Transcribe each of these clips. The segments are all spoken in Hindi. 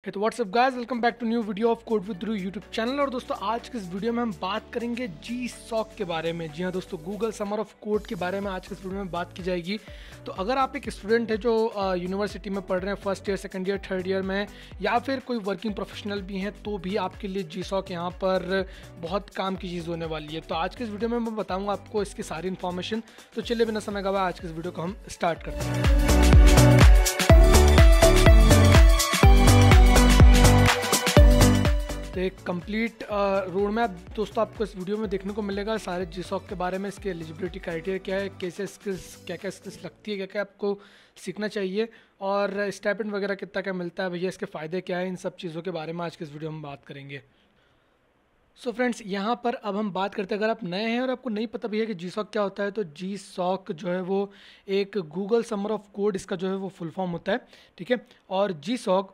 तो what's up guys, welcome back to new video of code with Dhruv YouTube channel. और दोस्तों आज के इस वीडियो में हम बात करेंगे GSOC के बारे में। जी हाँ दोस्तों, गूगल समर ऑफ कोड के बारे में आज के इस वीडियो में बात की जाएगी। तो अगर आप एक स्टूडेंट है जो यूनिवर्सिटी में पढ़ रहे हैं, first year, second year, third year में, या फिर कोई वर्किंग प्रोफेशनल भी हैं, तो भी आपके लिए GSOC यहाँ पर बहुत काम की चीज़ होने वाली है। तो आज के इस वीडियो में मैं बताऊँगा आपको इसकी सारी इन्फॉर्मेशन। तो चलिए बिना समय गवाए आज के इस वीडियो को हम स्टार्ट करते हैं। तो एक कंप्लीट रोड मैप दोस्तों आपको इस वीडियो में देखने को मिलेगा, सारे GSOC के बारे में, इसके एलिजिबिलिटी क्राइटेरिया क्या है, कैसे स्किल्स, क्या क्या स्किल्स लगती है, क्या क्या आपको सीखना चाहिए, और स्टाइपेंड वगैरह कितना क्या मिलता है भैया, इसके फ़ायदे क्या है, इन सब चीज़ों के बारे में आज के इस वीडियो में बात करेंगे। सो फ्रेंड्स, यहाँ पर अब हम बात करते हैं, अगर आप नए हैं और आपको नहीं पता भी है कि GSOC क्या होता है, तो GSOC जो है वो एक गूगल समर ऑफ कोड, इसका जो है वो फुल फॉर्म होता है, ठीक है। और GSOC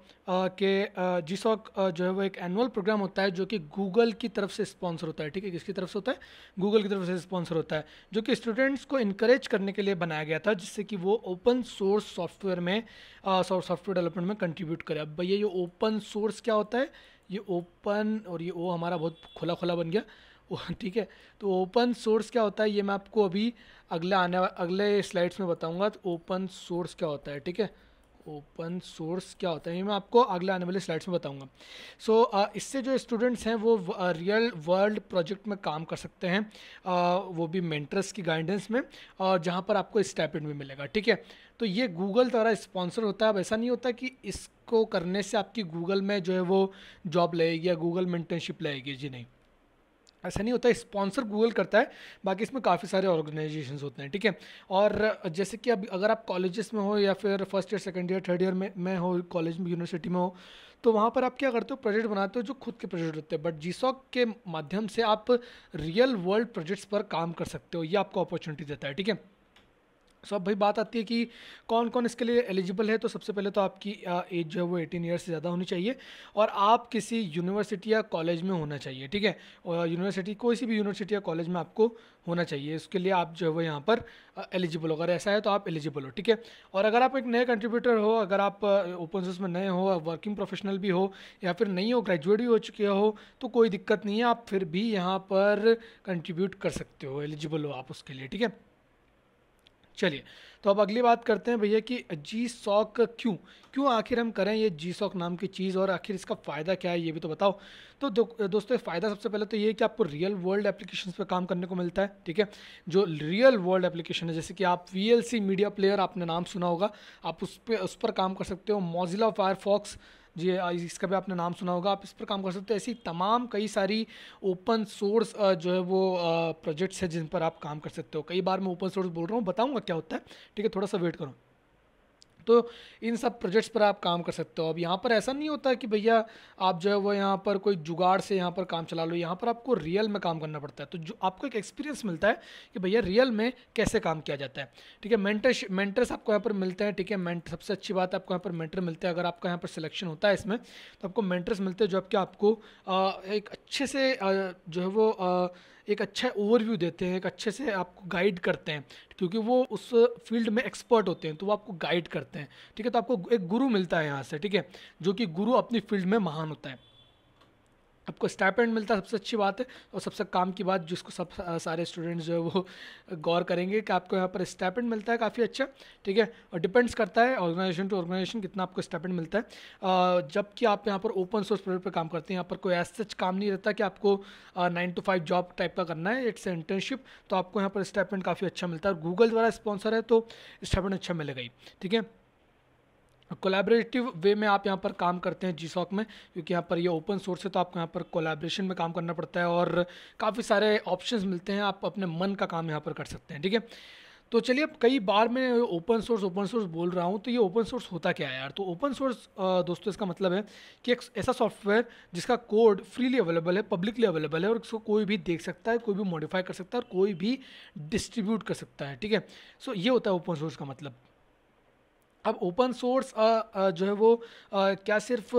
जो है वो एक एनुअल प्रोग्राम होता है जो कि गूगल की तरफ से स्पॉन्सर होता है, ठीक है। किसकी तरफ से होता है? गूगल की तरफ से स्पॉन्सर होता है, जो कि स्टूडेंट्स को इनकरेज करने के लिए बनाया गया था, जिससे कि वो ओपन सोर्स सॉफ्टवेयर में सॉफ्टवेयर डेवलपमेंट में कंट्रीब्यूट करे। अब भैया ये ओपन सोर्स क्या होता है? ये ओपन, और ये ओ हमारा बहुत खुला खुला बन गया, ठीक है। तो ओपन सोर्स क्या होता है ये मैं आपको अभी अगले स्लाइड्स में बताऊंगा। तो ओपन सोर्स क्या होता है, ठीक है, ओपन सोर्स क्या होता है ये मैं आपको अगले आने वाले स्लाइड्स में बताऊंगा। इससे जो स्टूडेंट्स हैं वो रियल वर्ल्ड प्रोजेक्ट में काम कर सकते हैं, वो भी मेंटर्स की गाइडेंस में, और जहाँ पर आपको स्टाइपेंड भी मिलेगा, ठीक है। तो ये गूगल द्वारा स्पॉन्सर होता है। अब ऐसा नहीं होता कि इसको करने से आपकी गूगल में जो है वो जॉब लगेगी या गूगल में इंटर्नशिप लगेगी, जी नहीं, ऐसा नहीं होता। स्पॉन्सर गूगल करता है, बाकी इसमें काफ़ी सारे ऑर्गेनाइजेशंस होते हैं, ठीक है। और जैसे कि अब अगर आप कॉलेजेस में हो या फिर first year, second year, third year में हो, कॉलेज में, यूनिवर्सिटी में हो, तो वहाँ पर आप क्या करते हो? प्रोजेक्ट बनाते हो जो खुद के प्रोजेक्ट होते हैं। बट GSOC के माध्यम से आप रियल वर्ल्ड प्रोजेक्ट्स पर काम कर सकते हो, ये आपको अपॉर्चुनिटी देता है, ठीक है। अब भाई बात आती है कि कौन कौन इसके लिए एलिजिबल है। तो सबसे पहले तो आपकी एज जो है वो 18 ईयर से ज़्यादा होनी चाहिए, और आप किसी यूनिवर्सिटी या कॉलेज में होना चाहिए, ठीक है। और यूनिवर्सिटी, कोई सी भी यूनिवर्सिटी या कॉलेज में आपको होना चाहिए, इसके लिए आप जो है वो यहाँ पर एलिजिबल हो। अगर ऐसा है तो आप एलिजिबल हो, ठीक है। और अगर आप एक नए कंट्रीब्यूटर हो, अगर आप ओपन सोर्स में नए हो, वर्किंग प्रोफेशनल भी हो, या फिर नहीं हो, ग्रेजुएट भी हो चुके हो, तो कोई दिक्कत नहीं है, आप फिर भी यहाँ पर कंट्रीब्यूट कर सकते हो, एलिजिबल हो आप उसके लिए, ठीक है। चलिए, तो अब अगली बात करते हैं भैया कि GSOC क्यों क्यों आखिर हम करें ये GSOC नाम की चीज़, और आखिर इसका फ़ायदा क्या है ये भी तो बताओ। तो दोस्तों, फ़ायदा सबसे पहले तो ये है कि आपको रियल वर्ल्ड एप्लीकेशंस पे काम करने को मिलता है, ठीक है। जो रियल वर्ल्ड एप्लीकेशन है, जैसे कि आप VLC मीडिया प्लेयर, आपने नाम सुना होगा, आप उस पर काम कर सकते हो। मोजिला फायरफॉक्स, जी इसका भी आपने नाम सुना होगा, आप इस पर काम कर सकते हो। ऐसी तमाम कई सारी ओपन सोर्स जो है वो प्रोजेक्ट्स हैं जिन पर आप काम कर सकते हो। कई बार मैं ओपन सोर्स बोल रहा हूँ, बताऊँगा क्या होता है, ठीक है, थोड़ा सा वेट करो। तो इन सब प्रोजेक्ट्स पर आप काम कर सकते हो। अब यहाँ पर ऐसा नहीं होता कि भैया आप जो है वो यहाँ पर कोई जुगाड़ से यहाँ पर काम चला लो, यहाँ पर आपको रियल में काम करना पड़ता है। तो जो आपको एक एक्सपीरियंस मिलता है कि भैया रियल में कैसे काम किया जाता है, ठीक है। मेंटर्स आपको यहाँ पर मिलते हैं, ठीक है। सबसे अच्छी बात है, आपको यहाँ पर मेंटर मिलते हैं। अगर आपका यहाँ पर सिलेक्शन होता है इसमें, तो आपको मेंटर्स मिलते हैं जो आपको एक अच्छे से जो है वो एक अच्छा ओवरव्यू देते हैं, एक अच्छे से आपको गाइड करते हैं, क्योंकि वो उस फील्ड में एक्सपर्ट होते हैं, तो वो आपको गाइड करते हैं, ठीक है। तो आपको एक गुरु मिलता है यहाँ से, ठीक है, जो कि गुरु अपनी फील्ड में महान होता है। आपको स्टाइपेंड मिलता है, सबसे अच्छी बात है। और सबसे काम की बात जिसको सब सारे स्टूडेंट्स जो है वो गौर करेंगे कि आपको यहाँ पर स्टाइपेंड मिलता है काफ़ी अच्छा, ठीक है। और डिपेंड्स करता है ऑर्गेनाइजेशन टू ऑर्गेनाइजेशन कितना आपको स्टाइपेंड मिलता है। जबकि आप यहाँ पर ओपन सोर्स प्रोजेक्ट पर काम करते हैं, यहाँ पर कोई ऐसा सच काम नहीं रहता कि आपको 9 to 5 जॉब टाइप का करना है, इट्स इंटर्नशिप। तो आपको यहाँ पर स्टाइपेंड काफ़ी अच्छा मिलता है, और गूगल द्वारा स्पॉन्सर है तो स्टाइपेंड अच्छा मिलेगा ही, ठीक है। कोलैबोरेटिव वे में आप यहाँ पर काम करते हैं GSOC में, क्योंकि यहाँ पर ये ओपन सोर्स है, तो आपको यहाँ पर कोलैबोरेशन में काम करना पड़ता है, और काफ़ी सारे ऑप्शंस मिलते हैं, आप अपने मन का काम यहाँ पर कर सकते हैं, ठीक है। तो चलिए, अब कई बार मैं ओपन सोर्स बोल रहा हूँ, तो ये ओपन सोर्स होता क्या है यार? तो ओपन सोर्स दोस्तों, इसका मतलब है कि एक ऐसा सॉफ्टवेयर जिसका कोड फ्रीली अवेलेबल है, पब्लिकली अवेलेबल है, और उसको कोई भी देख सकता है, कोई भी मॉडिफाई कर सकता है, और कोई भी डिस्ट्रीब्यूट कर सकता है, ठीक है। ये होता है ओपन सोर्स का मतलब। अब ओपन सोर्स जो है वो क्या सिर्फ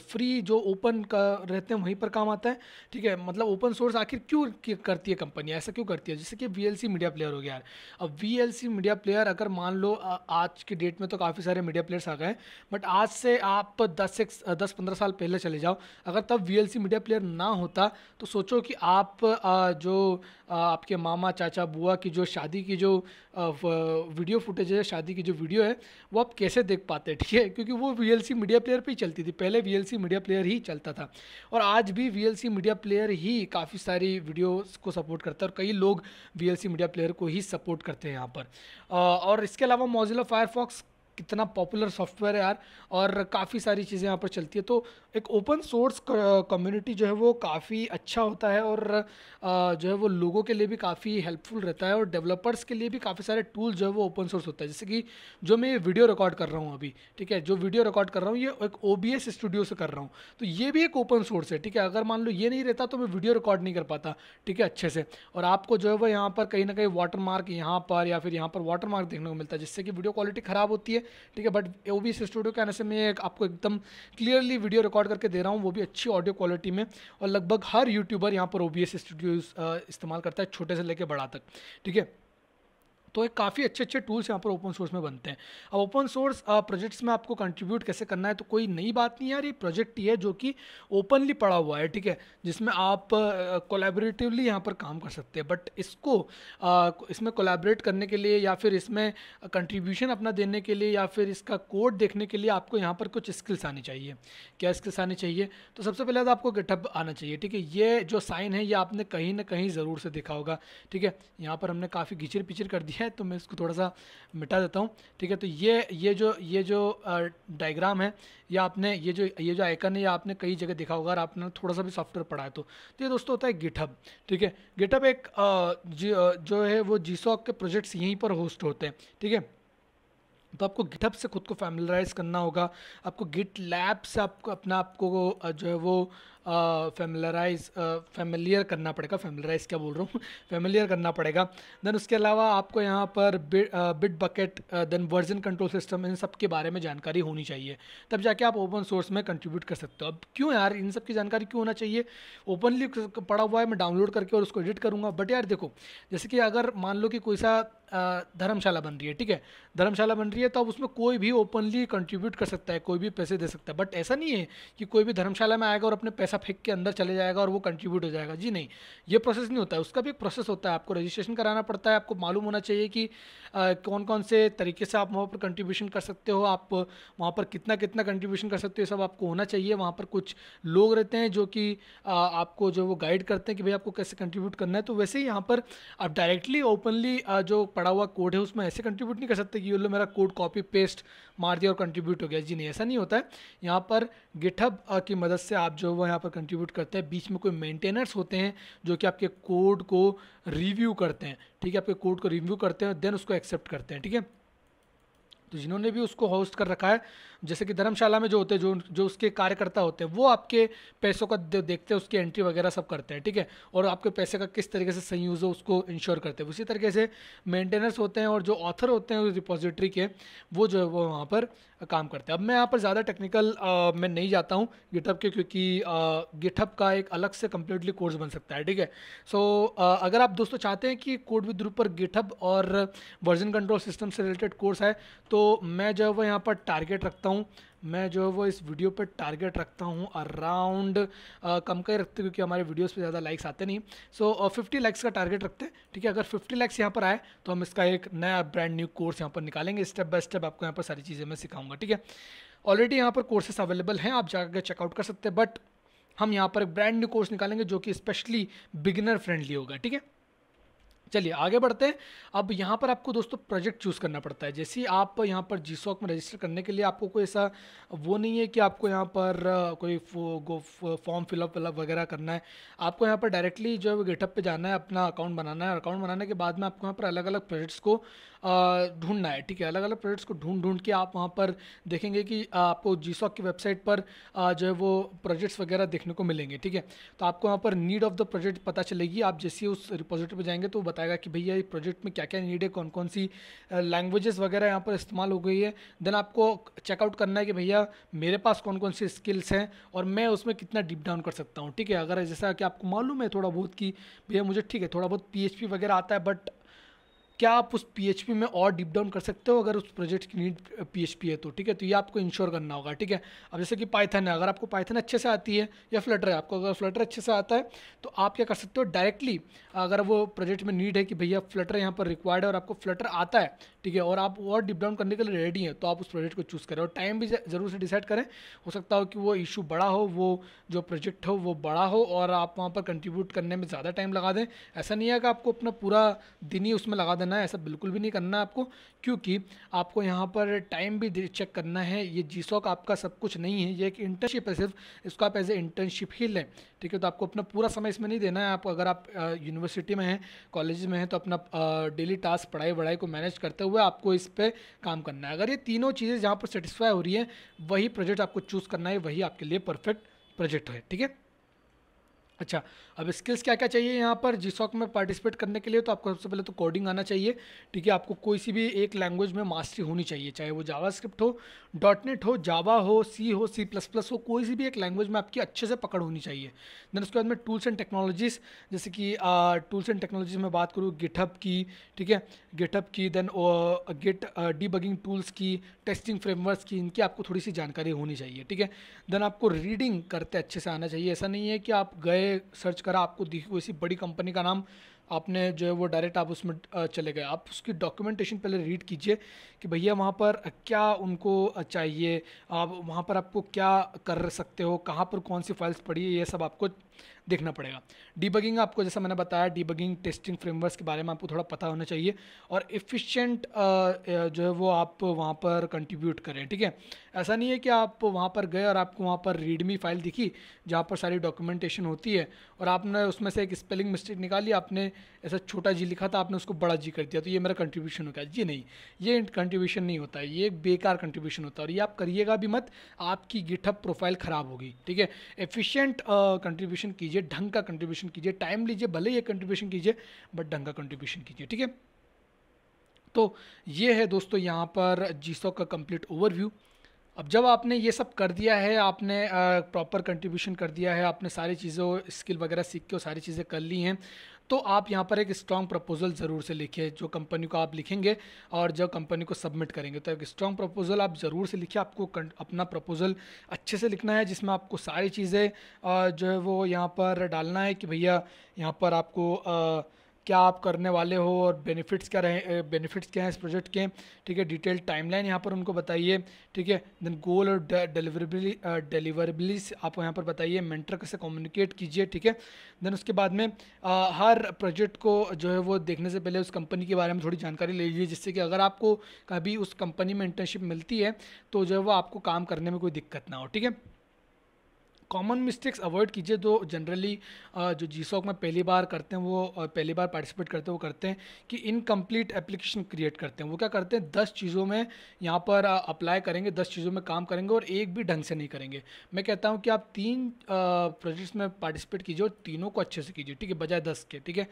फ्री जो ओपन का रहते हैं वहीं पर काम आता है, ठीक है। मतलब ओपन सोर्स आखिर क्यों करती है कंपनी, ऐसा क्यों करती है? जैसे कि वीएलसी मीडिया प्लेयर हो गया यार। अब वीएलसी मीडिया प्लेयर अगर मान लो आज की डेट में तो काफ़ी सारे मीडिया प्लेयर्स आ गए हैं, बट आज से आप 10-15 साल पहले चले जाओ, अगर तब वीएलसी मीडिया प्लेयर ना होता तो सोचो कि आप आपके मामा चाचा बुआ की जो शादी की जो वीडियो फुटेज है, शादी की जो वीडियो है, वो आप कैसे देख पाते हैं, ठीक है। क्योंकि वो वीएलसी मीडिया प्लेयर पे ही चलती थी, पहले वीएलसी मीडिया प्लेयर ही चलता था, और आज भी वीएलसी मीडिया प्लेयर ही काफ़ी सारी वीडियोस को सपोर्ट करता है, और कई लोग वीएलसी मीडिया प्लेयर को ही सपोर्ट करते हैं यहाँ पर। और इसके अलावा मोजिला फायरफॉक्स कितना पॉपुलर सॉफ्टवेयर है यार, और काफ़ी सारी चीज़ें यहाँ पर चलती है। तो एक ओपन सोर्स कम्युनिटी जो है वो काफ़ी अच्छा होता है, और जो है वो लोगों के लिए भी काफ़ी हेल्पफुल रहता है, और डेवलपर्स के लिए भी काफ़ी सारे टूल्स जो है वो ओपन सोर्स होता है। जैसे कि जो मैं ये वीडियो रिकॉर्ड कर रहा हूँ अभी, ठीक है, जो वीडियो रिकॉर्ड कर रहा हूँ ये एक OBS स्टूडियो से कर रहा हूँ, तो ये भी एक ओपन सोर्स है, ठीक है। अगर मान लो ये नहीं रहता तो मैं वीडियो रिकॉर्ड नहीं कर पाता, ठीक है, अच्छे से। और आपको जो है वो यहाँ पर कहीं ना कहीं वाटर मार्क यहाँ पर या फिर यहाँ पर वाटर मार्क देखने को मिलता है, जिससे कि वीडियो क्वालिटी ख़राब होती है, ठीक है। बट OBS स्टूडियो के आने से मैं आपको एकदम क्लियरली वीडियो रिकॉर्ड करके दे रहा हूँ, वो भी अच्छी ऑडियो क्वालिटी में, और लगभग हर यूट्यूबर यहाँ पर OBS स्टूडियो इस्तेमाल करता है, छोटे से लेकर बड़ा तक, ठीक है। तो एक काफ़ी अच्छे अच्छे टूल्स यहाँ पर ओपन सोर्स में बनते हैं। अब ओपन सोर्स प्रोजेक्ट्स में आपको कंट्रीब्यूट कैसे करना है, तो कोई नई बात नहीं यार, ये प्रोजेक्ट ही है जो कि ओपनली पड़ा हुआ है, ठीक है, जिसमें आप कोलैबोरेटिवली यहाँ पर काम कर सकते हैं। बट इसको इसमें कोलैबोरेट करने के लिए या फिर इसमें कंट्रीब्यूशन अपना देने के लिए या फिर इसका कोड देखने के लिए आपको यहाँ पर कुछ स्किल्स आनी चाहिए। क्या स्किल्स आनी चाहिए? तो सबसे पहले तो आपको गिटहब आना चाहिए, ठीक है। ये जो साइन है ये आपने कहीं ना कहीं ज़रूर से देखा होगा, ठीक है। यहाँ पर हमने काफ़ी घिचर पिचर कर दिया है, तो मैं इसको थोड़ा सा मिटा देता हूँ, ठीक है। तो ये जो डायग्राम है, या आपने ये जो आइकन है, या आपने कई जगह देखा होगा, और आपने थोड़ा सा भी सॉफ्टवेयर पढ़ा है तो ये दोस्तों होता है गिटहब, ठीक है। गिटहब एक जो है वो जीसॉक के प्रोजेक्ट्स यहीं पर होस्ट होते हैं, ठीक है। तो आपको गिटहब से खुद को फैमिलराइज करना होगा, आपको गिट लैब से आपको अपना आपको जो है वो फैमिलियर करना पड़ेगा, फैमिलराइज क्या बोल रहा हूँ फैमिलियर करना पड़ेगा। देन उसके अलावा आपको यहाँ पर Bitbucket, then version control system, इन सब के बारे में जानकारी होनी चाहिए, तब जाके आप ओपन सोर्स में कंट्रीब्यूट कर सकते हो। अब क्यों यार इन सब की जानकारी क्यों होना चाहिए? ओपनली पड़ा हुआ है, मैं डाउनलोड करके और उसको एडिट करूँगा, बट यार देखो, जैसे कि अगर मान लो कि कोई सा धर्मशाला बन रही है, ठीक है, धर्मशाला बन रही है, तो अब उसमें कोई भी ओपनली कंट्रीब्यूट कर सकता है, कोई भी पैसे दे सकता है। बट ऐसा नहीं है कि कोई भी धर्मशाला में आएगा और अपने पैसा फेंक के अंदर चले जाएगा और वो कंट्रीब्यूट हो जाएगा, जी नहीं, ये प्रोसेस नहीं होता है। उसका भी एक प्रोसेस होता है, आपको रजिस्ट्रेशन कराना पड़ता है, आपको मालूम होना चाहिए कि कौन कौन से तरीके से आप वहाँ पर कंट्रीब्यूशन कर सकते हो, आप वहाँ पर कितना कितना कंट्रीब्यूशन कर सकते हो, ये सब आपको होना चाहिए। वहाँ पर कुछ लोग रहते हैं जो कि आपको जो वो गाइड करते हैं कि भाई आपको कैसे कंट्रीब्यूट करना है। तो वैसे ही यहाँ पर आप डायरेक्टली ओपनली जो पड़ा हुआ कोड है उसमें ऐसे कंट्रीब्यूट नहीं कर सकते कि ये लो मेरा कोड कॉपी पेस्ट मार दिया और कंट्रीब्यूट हो गया, जी नहीं, ऐसा नहीं होता है। यहाँ पर गिटहब की मदद से आप जो वो यहाँ पर कंट्रीब्यूट करते हैं, बीच में कोई मेंटेनर्स होते हैं जो कि आपके कोड को रिव्यू करते हैं, ठीक है, आपके कोड को रिव्यू करते हैं, देन उसको एक्सेप्ट करते हैं, ठीक है। तो जिन्होंने भी उसको होस्ट कर रखा है, जैसे कि धर्मशाला में जो होते हैं, जो उसके कार्यकर्ता होते हैं, वो आपके पैसों का देखते हैं, उसकी एंट्री वगैरह सब करते हैं, ठीक है, और आपके पैसे का किस तरीके से सही यूज़ हो उसको इंश्योर करते हैं। उसी तरीके से मेंटेनेंस होते हैं, और जो ऑथर होते हैं उस रिपोजिटरी के, वो जो है वो वहाँ पर काम करते हैं। अब मैं यहाँ पर ज़्यादा टेक्निकल मैं नहीं जाता हूँ गिटहब के, क्योंकि गिटहब का एक अलग से कम्प्लीटली कोर्स बन सकता है, ठीक है। सो अगर आप दोस्तों चाहते हैं कि कोड विद ड्रूप पर गिटहब और वर्जन कंट्रोल सिस्टम से रिलेटेड कोर्स है, तो मैं जो है वो यहाँ पर टारगेट रखता हूँ, मैं जो है वो इस वीडियो पर टारगेट रखता हूँ अराउंड कम का ही रखते हैं, क्योंकि हमारे वीडियोस पे ज़्यादा लाइक्स आते नहीं। सो 50 लाइक्स का टारगेट रखते हैं, ठीक है। अगर 50 लाइक्स यहाँ पर आए तो हम इसका एक नया ब्रांड न्यू कोर्स यहाँ पर निकालेंगे, स्टेप बाय स्टेप आपको यहाँ पर सारी चीज़ें मैं सिखाऊंगा, ठीक है। ऑलरेडी यहाँ पर कोर्सेस अवेलेबल हैं, आप जाकर चेकआउट कर सकते हैं, बट हम यहाँ पर एक ब्रांड न्यू कोर्स निकालेंगे जो कि स्पेशली बिगिनर फ्रेंडली होगा, ठीक है। चलिए आगे बढ़ते हैं। अब यहाँ पर आपको दोस्तों प्रोजेक्ट चूज़ करना पड़ता है। जैसे ही आप यहाँ पर जीसॉक में रजिस्टर करने के लिए आपको कोई ऐसा वो नहीं है कि आपको यहाँ पर कोई फॉर्म फिलअप वगैरह करना है। आपको यहाँ पर डायरेक्टली जो है वो गिटहब पे जाना है, अपना अकाउंट बनाना है, और अकाउंट बनाने के बाद में आपको यहाँ पर अलग अलग प्रोजेक्ट्स को ढूंढना है, ठीक है। अलग अलग प्रोजेक्ट्स को ढूंढ ढूंढ के आप वहाँ पर देखेंगे कि आपको जीसॉक की वेबसाइट पर जो है वो प्रोजेक्ट्स वगैरह देखने को मिलेंगे, ठीक है। तो आपको वहाँ पर नीड ऑफ द प्रोजेक्ट पता चलेगी। आप जैसे ही उस रिपोजिटरी पे जाएंगे तो वो बताएगा कि भैया ये प्रोजेक्ट में क्या क्या नीड है, कौन कौन सी लैंग्वेजेस वगैरह यहाँ पर इस्तेमाल हो गई है। देन आपको चेकआउट करना है कि भैया मेरे पास कौन कौन सी स्किल्स हैं और मैं उसमें कितना डीप डाउन कर सकता हूँ, ठीक है। अगर जैसा कि आपको मालूम है थोड़ा बहुत कि भैया मुझे ठीक है थोड़ा बहुत PHP वगैरह आता है, बट क्या आप उस PHP में और डीप डाउन कर सकते हो अगर उस प्रोजेक्ट की नीड PHP है तो, ठीक है। तो ये आपको इंश्योर करना होगा, ठीक है। अब जैसे कि पाइथन है, अगर आपको पाइथन अच्छे से आती है या फ्लटर है, आपको अगर फ्लटर अच्छे से आता है तो आप क्या कर सकते हो डायरेक्टली, अगर वो प्रोजेक्ट में नीड है कि भैया फ्लटर यहाँ पर रिक्वायर्ड है और आपको फ्लटर आता है, ठीक है, और आप और डीप डाउन करने के लिए रेडी हैं, तो आप उस प्रोजेक्ट को चूज़ करें और टाइम भी ज़रूर से डिसाइड करें। हो सकता हो कि वो इशू बड़ा हो, वो जो प्रोजेक्ट हो वो बड़ा हो और आप वहाँ पर कंट्रीब्यूट करने में ज़्यादा टाइम लगा दें। ऐसा नहीं है कि आपको अपना पूरा दिन ही उसमें लगा देना है, ऐसा बिल्कुल भी नहीं करना है आपको, क्योंकि आपको यहाँ पर टाइम भी चेक करना है। ये जीसॉक आपका सब कुछ नहीं है, ये एक इंटर्नशिप है सिर्फ, इसको आप एज ए इंटर्नशिप ही लें, ठीक है। तो आपको अपना पूरा समय इसमें नहीं देना है। आप अगर आप यूनिवर्सिटी में हैं, कॉलेज में हैं, तो अपना डेली टास्क पढ़ाई वढ़ाई को मैनेज करते हुए आपको इस पे काम करना है। अगर ये तीनों चीज़ें जहाँ पर सेटिस्फाई हो रही है वही प्रोजेक्ट आपको चूज़ करना है, वही आपके लिए परफेक्ट प्रोजेक्ट है, ठीक है। अच्छा, अब स्किल्स क्या क्या चाहिए यहाँ पर जीसॉक में पार्टिसिपेट करने के लिए, तो आपको सबसे पहले तो कोडिंग आना चाहिए, ठीक है। आपको कोई सी भी एक लैंग्वेज में मास्टरी होनी चाहिए, चाहे वो जावास्क्रिप्ट हो, डॉटनेट हो, जावा हो, सी हो, C++ हो, कोई सी भी एक लैंग्वेज में आपकी अच्छे से पकड़ होनी चाहिए। देन उसके बाद में टूल्स एंड टेक्नोलॉजीज़, जैसे कि टूल्स एंड टेक्नोलॉजीज में बात करूँ गिटहब की, ठीक है, गिटहब की, देन गिट डीबगिंग टूल्स की, टेस्टिंग फ्रेमवर्क्स की, इनकी आपको थोड़ी सी जानकारी होनी चाहिए, ठीक है। देन आपको रीडिंग करते अच्छे से आना चाहिए। ऐसा नहीं है कि आप गए सर्च करा, आपको दिखी कोई सी बड़ी कंपनी का नाम, आपने जो है वो डायरेक्ट आप उसमें चले गए। आप उसकी डॉक्यूमेंटेशन पहले रीड कीजिए कि भैया वहाँ पर क्या उनको चाहिए, आप वहाँ पर आपको क्या कर सकते हो, कहाँ पर कौन सी फाइल्स पड़ी है, ये सब आपको देखना पड़ेगा। डीबगिंग आपको जैसा मैंने बताया, डीबगिंग टेस्टिंग फ्रेमवर्क्स के बारे में आपको थोड़ा पता होना चाहिए और एफिशिएंट जो है वो आप वहाँ पर कंट्रीब्यूट करें, ठीक है। ऐसा नहीं है कि आप वहाँ पर गए और आपको वहाँ पर रीडमी फाइल दिखी जहाँ पर सारी डॉक्यूमेंटेशन होती है और आपने उसमें से एक स्पेलिंग मिस्टेक निकाली, आपने ऐसा छोटा जी लिखा था, आपने उसको बड़ा जी कर दिया, तो ये मेरा कंट्रीब्यूशन हो गया। जी नहीं, ये कंट्रीब्यूशन नहीं होता है, ये एक बेकार कंट्रीब्यूशन होता है और ये आप करिएगा भी मत, आपकी गिटहब प्रोफाइल ख़राब होगी, ठीक है। एफिशिएंट कंट्रीब्यूशन कीजिए, ढंग का कंट्रीब्यूशन कीजिए, टाइम लीजिए, भले ही कंट्रीब्यूशन कीजिए बट ढंग का कंट्रीब्यूशन कीजिए, ठीक है। तो ये है दोस्तों यहाँ पर जीसॉक का कंप्लीट ओवरव्यू। अब जब आपने ये सब कर दिया है, आपने प्रॉपर कंट्रीब्यूशन कर दिया है, आपने सारी चीज़ों स्किल वगैरह सीख के सारी चीज़ें कर ली हैं, तो आप यहाँ पर एक स्ट्रॉन्ग प्रपोजल ज़रूर से लिखिए, जो कंपनी को आप लिखेंगे और जब कंपनी को सबमिट करेंगे तो एक स्ट्रॉन्ग प्रपोजल आप ज़रूर से लिखिए। आपको अपना प्रपोजल अच्छे से लिखना है जिसमें आपको सारी चीज़ें जो है वो यहाँ पर डालना है कि भैया यहाँ पर आपको क्या आप करने वाले हो और बेनिफिट्स क्या रहे, बेनिफिट्स क्या हैं इस प्रोजेक्ट के, ठीक है। डिटेल टाइमलाइन यहाँ पर उनको बताइए, ठीक है। देन गोल और डिलीवरेबल्स आप यहाँ पर बताइए, मेंटर कैसे कम्युनिकेट कीजिए, ठीक है। देन उसके बाद में हर प्रोजेक्ट को जो है वो देखने से पहले उस कंपनी के बारे में थोड़ी जानकारी ले लीजिए, जिससे कि अगर आपको कभी उस कंपनी में इंटर्नशिप मिलती है तो जो है वो आपको काम करने में कोई दिक्कत ना हो, ठीक है। कॉमन मिस्टेक्स अवॉइड कीजिए जो जनरली जो जीसॉक में पहली बार करते हैं, वो पहली बार पार्टिसिपेट करते हैं, वो करते हैं कि इनकम्प्लीट एप्लीकेशन क्रिएट करते हैं। वो क्या करते हैं, 10 चीज़ों में यहाँ पर अप्लाई करेंगे, 10 चीज़ों में काम करेंगे और एक भी ढंग से नहीं करेंगे। मैं कहता हूँ कि आप 3 प्रोजेक्ट्स में पार्टिसिपेट कीजिए और तीनों को अच्छे से कीजिए, ठीक है, बजाय 10 के, ठीक है।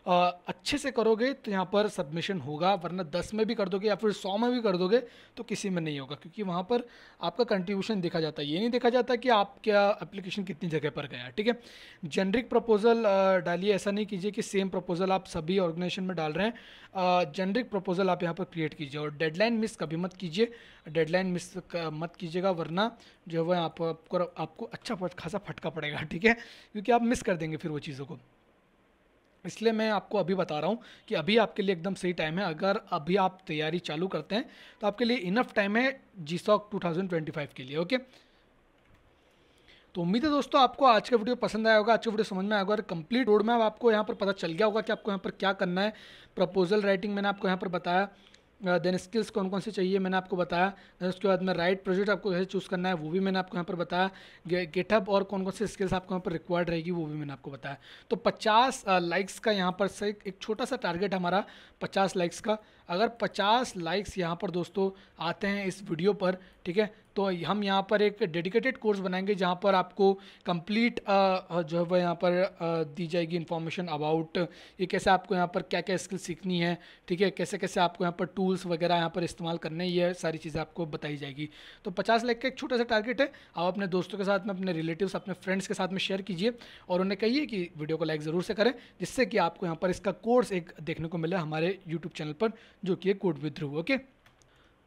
अच्छे से करोगे तो यहाँ पर सबमिशन होगा, वरना 10 में भी कर दोगे या फिर 100 में भी कर दोगे तो किसी में नहीं होगा, क्योंकि वहाँ पर आपका कंट्रीब्यूशन देखा जाता है, ये नहीं देखा जाता कि आपका एप्लीकेशन कितनी जगह पर गया, ठीक है। जेनरिक प्रपोजल डालिए, ऐसा नहीं कीजिए कि सेम प्रपोजल आप सभी ऑर्गेनाइजेशन में डाल रहे हैं। जेनरिक प्रपोजल आप यहाँ पर क्रिएट कीजिए और डेडलाइन मिस कभी मत कीजिए, डेडलाइन मिस मत कीजिएगा, वरना जो है आपको अच्छा खासा फटका पड़ेगा, ठीक है, क्योंकि आप मिस कर देंगे फिर वो चीज़ों को। इसलिए मैं आपको अभी बता रहा हूँ कि अभी आपके लिए एकदम सही टाइम है। अगर अभी आप तैयारी चालू करते हैं तो आपके लिए इनफ टाइम है जीसॉक 2025 के लिए, ओके। तो उम्मीद है दोस्तों आपको आज का वीडियो पसंद आया होगा, आज का वीडियो समझ में आया होगा और कंप्लीट रोड मैप आपको यहाँ पर पता चल गया होगा कि आपको यहाँ पर क्या करना है। प्रपोजल राइटिंग मैंने आपको यहाँ पर बताया, देन स्किल्स कौन कौन से चाहिए मैंने आपको बताया, देन उसके बाद में राइट प्रोजेक्ट आपको कैसे चूज़ करना है वो भी मैंने आपको यहाँ पर बताया, गिटहब और कौन कौन से स्किल्स आपको यहाँ पर रिक्वायर्ड रहेगी वो भी मैंने आपको बताया। तो 50 लाइक्स का यहाँ पर से एक छोटा सा टारगेट हमारा 50 लाइक्स का, अगर 50 लाइक्स यहाँ पर दोस्तों आते हैं इस वीडियो पर, ठीक है, तो हम यहाँ पर एक डेडिकेटेड कोर्स बनाएंगे जहाँ पर आपको कंप्लीट जो है वो यहाँ पर दी जाएगी इन्फॉर्मेशन अबाउट ये कैसे आपको यहाँ पर क्या क्या स्किल सीखनी है, ठीक है, कैसे कैसे आपको यहाँ पर टूल्स वगैरह यहाँ पर इस्तेमाल करने, ये सारी चीज़ें आपको बताई जाएगी। तो 50 लाइक का एक छोटा सा टारगेट है, आप अपने दोस्तों के साथ में, अपने रिलेटिव्स, अपने फ्रेंड्स के साथ में शेयर कीजिए और उन्हें कहिए कि वीडियो को लाइक ज़रूर से करें, जिससे कि आपको यहाँ पर इसका कोर्स एक देखने को मिले हमारे यूट्यूब चैनल पर, जो कि है कोड विद ध्रुव। ओके।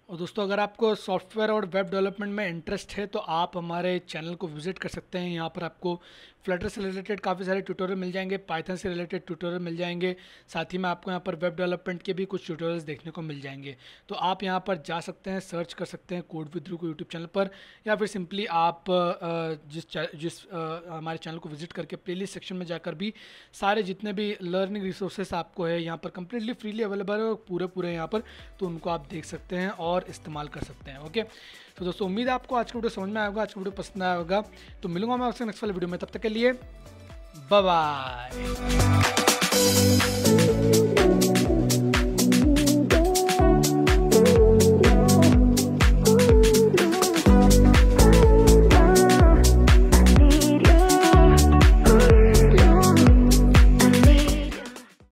और दोस्तों अगर आपको सॉफ्टवेयर और वेब डेवलपमेंट में इंटरेस्ट है तो आप हमारे चैनल को विजिट कर सकते हैं। यहाँ पर आपको फ्लटर से रिलेटेड काफ़ी सारे ट्यूटोरियल मिल जाएंगे, पाइथन से रिलेटेड ट्यूटोरियल मिल जाएंगे, साथ ही में आपको यहाँ पर वेब डेवलपमेंट के भी कुछ ट्यूटोरियल्स देखने को मिल जाएंगे। तो आप यहाँ पर जा सकते हैं, सर्च कर सकते हैं कोड विद ध्रुव को यूट्यूब चैनल पर, या फिर सिंपली आप जिस हमारे चैनल को विजिट करके प्लेलिस्ट सेक्शन में जाकर भी सारे जितने भी लर्निंग रिसोर्सेस आपको है यहाँ पर कम्प्लीटली फ्रीली अवेलेबल है पूरे यहाँ पर, तो उनको आप देख सकते हैं और इस्तेमाल कर सकते हैं। ओके। तो दोस्तों उम्मीद है आपको आज का वीडियो समझ में आया होगा, आज का वीडियो पसंद आया होगा। तो मिलूंगा मैं आपसे नेक्स्ट वाले वीडियो में, तब तक के लिए बाय बाय।